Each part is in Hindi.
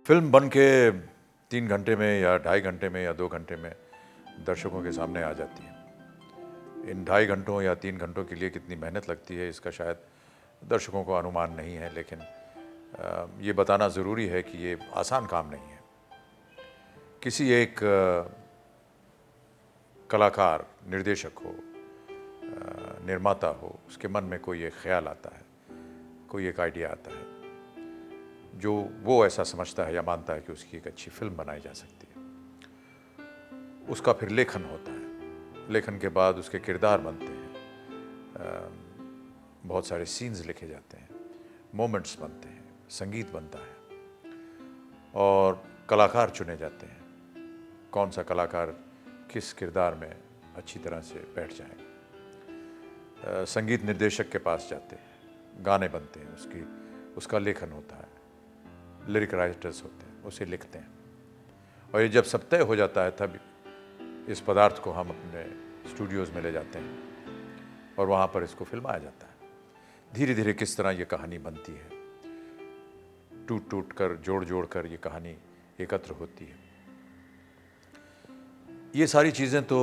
फिल्म बन के 3 घंटे में या 2.5 घंटे में या 2 घंटे में दर्शकों के सामने आ जाती है। इन 2.5 घंटों या 3 घंटों के लिए कितनी मेहनत लगती है इसका शायद दर्शकों को अनुमान नहीं है, लेकिन ये बताना ज़रूरी है कि ये आसान काम नहीं है। किसी एक कलाकार, निर्देशक हो, निर्माता हो, उसके मन में कोई एक ख्याल आता है, कोई एक आइडिया आता है जो वो ऐसा समझता है या मानता है कि उसकी एक अच्छी फिल्म बनाई जा सकती है। उसका फिर लेखन होता है, लेखन के बाद उसके किरदार बनते हैं, बहुत सारे सीन्स लिखे जाते हैं, मोमेंट्स बनते हैं, संगीत बनता है और कलाकार चुने जाते हैं। कौन सा कलाकार किस किरदार में अच्छी तरह से बैठ जाएगा। संगीत निर्देशक के पास जाते हैं, गाने बनते हैं, उसका लेखन होता है, लिरिक राइटर्स होते हैं, उसे लिखते हैं और ये जब सब तय हो जाता है तब इस पदार्थ को हम अपने स्टूडियोज़ में ले जाते हैं और वहाँ पर इसको फिल्माया जाता है। धीरे धीरे किस तरह ये कहानी बनती है, टूट टूट कर, जोड़ जोड़ कर ये कहानी एकत्र होती है। ये सारी चीज़ें तो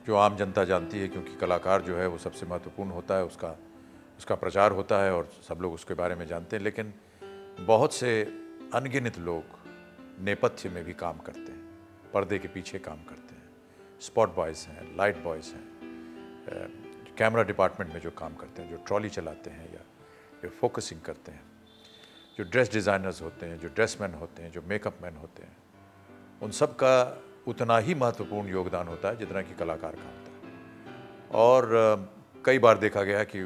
जो आम जनता जानती है, क्योंकि कलाकार जो है वो सबसे महत्वपूर्ण होता है, उसका प्रचार होता है और सब लोग उसके बारे में जानते हैं। लेकिन बहुत से अनगिनत लोग नेपथ्य में भी काम करते हैं, पर्दे के पीछे काम करते हैं। स्पॉट बॉयज़ हैं, लाइट बॉयज़ हैं, कैमरा डिपार्टमेंट में जो काम करते हैं, जो ट्रॉली चलाते हैं या जो फोकसिंग करते हैं, जो ड्रेस डिज़ाइनर्स होते हैं, जो ड्रेसमैन होते हैं, जो मेकअप मैन होते हैं, उन सब का उतना ही महत्वपूर्ण योगदान होता है जितना कि कलाकार का होता है। और कई बार देखा गया है कि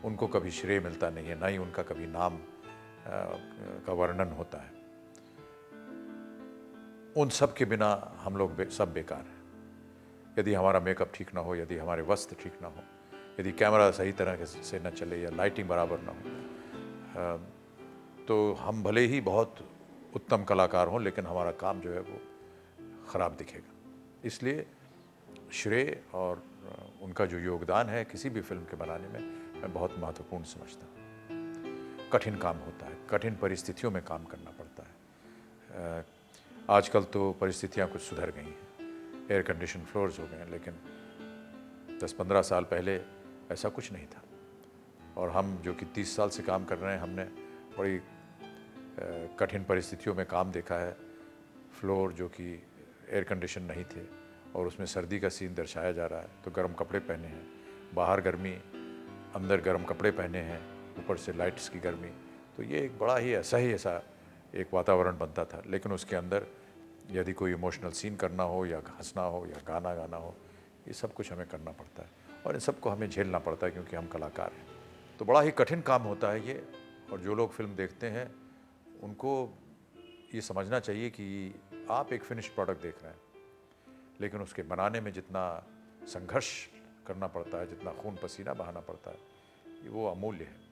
उनको कभी श्रेय मिलता नहीं है, ना ही उनका कभी नाम का वर्णन होता है। उन सब के बिना हम लोग सब बेकार हैं। यदि हमारा मेकअप ठीक ना हो, यदि हमारे वस्त्र ठीक ना हो, यदि कैमरा सही तरह से न चले या लाइटिंग बराबर ना हो, तो हम भले ही बहुत उत्तम कलाकार हों, लेकिन हमारा काम जो है वो ख़राब दिखेगा। इसलिए श्रेय और उनका जो योगदान है किसी भी फिल्म के बनाने में, मैं बहुत महत्वपूर्ण समझता हूँ। कठिन काम होता है, कठिन परिस्थितियों में काम करना पड़ता है। आजकल तो परिस्थितियाँ कुछ सुधर गई हैं, एयर कंडीशन फ्लोर्स हो गए हैं, लेकिन 10-15 साल पहले ऐसा कुछ नहीं था। और हम जो कि 30 साल से काम कर रहे हैं, हमने बड़ी कठिन परिस्थितियों में काम देखा है। फ्लोर जो कि एयर कंडीशन नहीं थे और उसमें सर्दी का सीन दर्शाया जा रहा है, तो गर्म कपड़े पहने हैं, बाहर गर्मी, अंदर गर्म कपड़े पहने हैं, ऊपर से लाइट्स की गर्मी। तो ये एक बड़ा ही ऐसा एक वातावरण बनता था। लेकिन उसके अंदर यदि कोई इमोशनल सीन करना हो या हंसना हो या गाना गाना हो, ये सब कुछ हमें करना पड़ता है और इन सबको हमें झेलना पड़ता है, क्योंकि हम कलाकार हैं। तो बड़ा ही कठिन काम होता है ये। और जो लोग फिल्म देखते हैं उनको ये समझना चाहिए कि आप एक फिनिश्ड प्रोडक्ट देख रहे हैं, लेकिन उसके बनाने में जितना संघर्ष करना पड़ता है, जितना खून पसीना बहाना पड़ता है, वो अमूल्य है।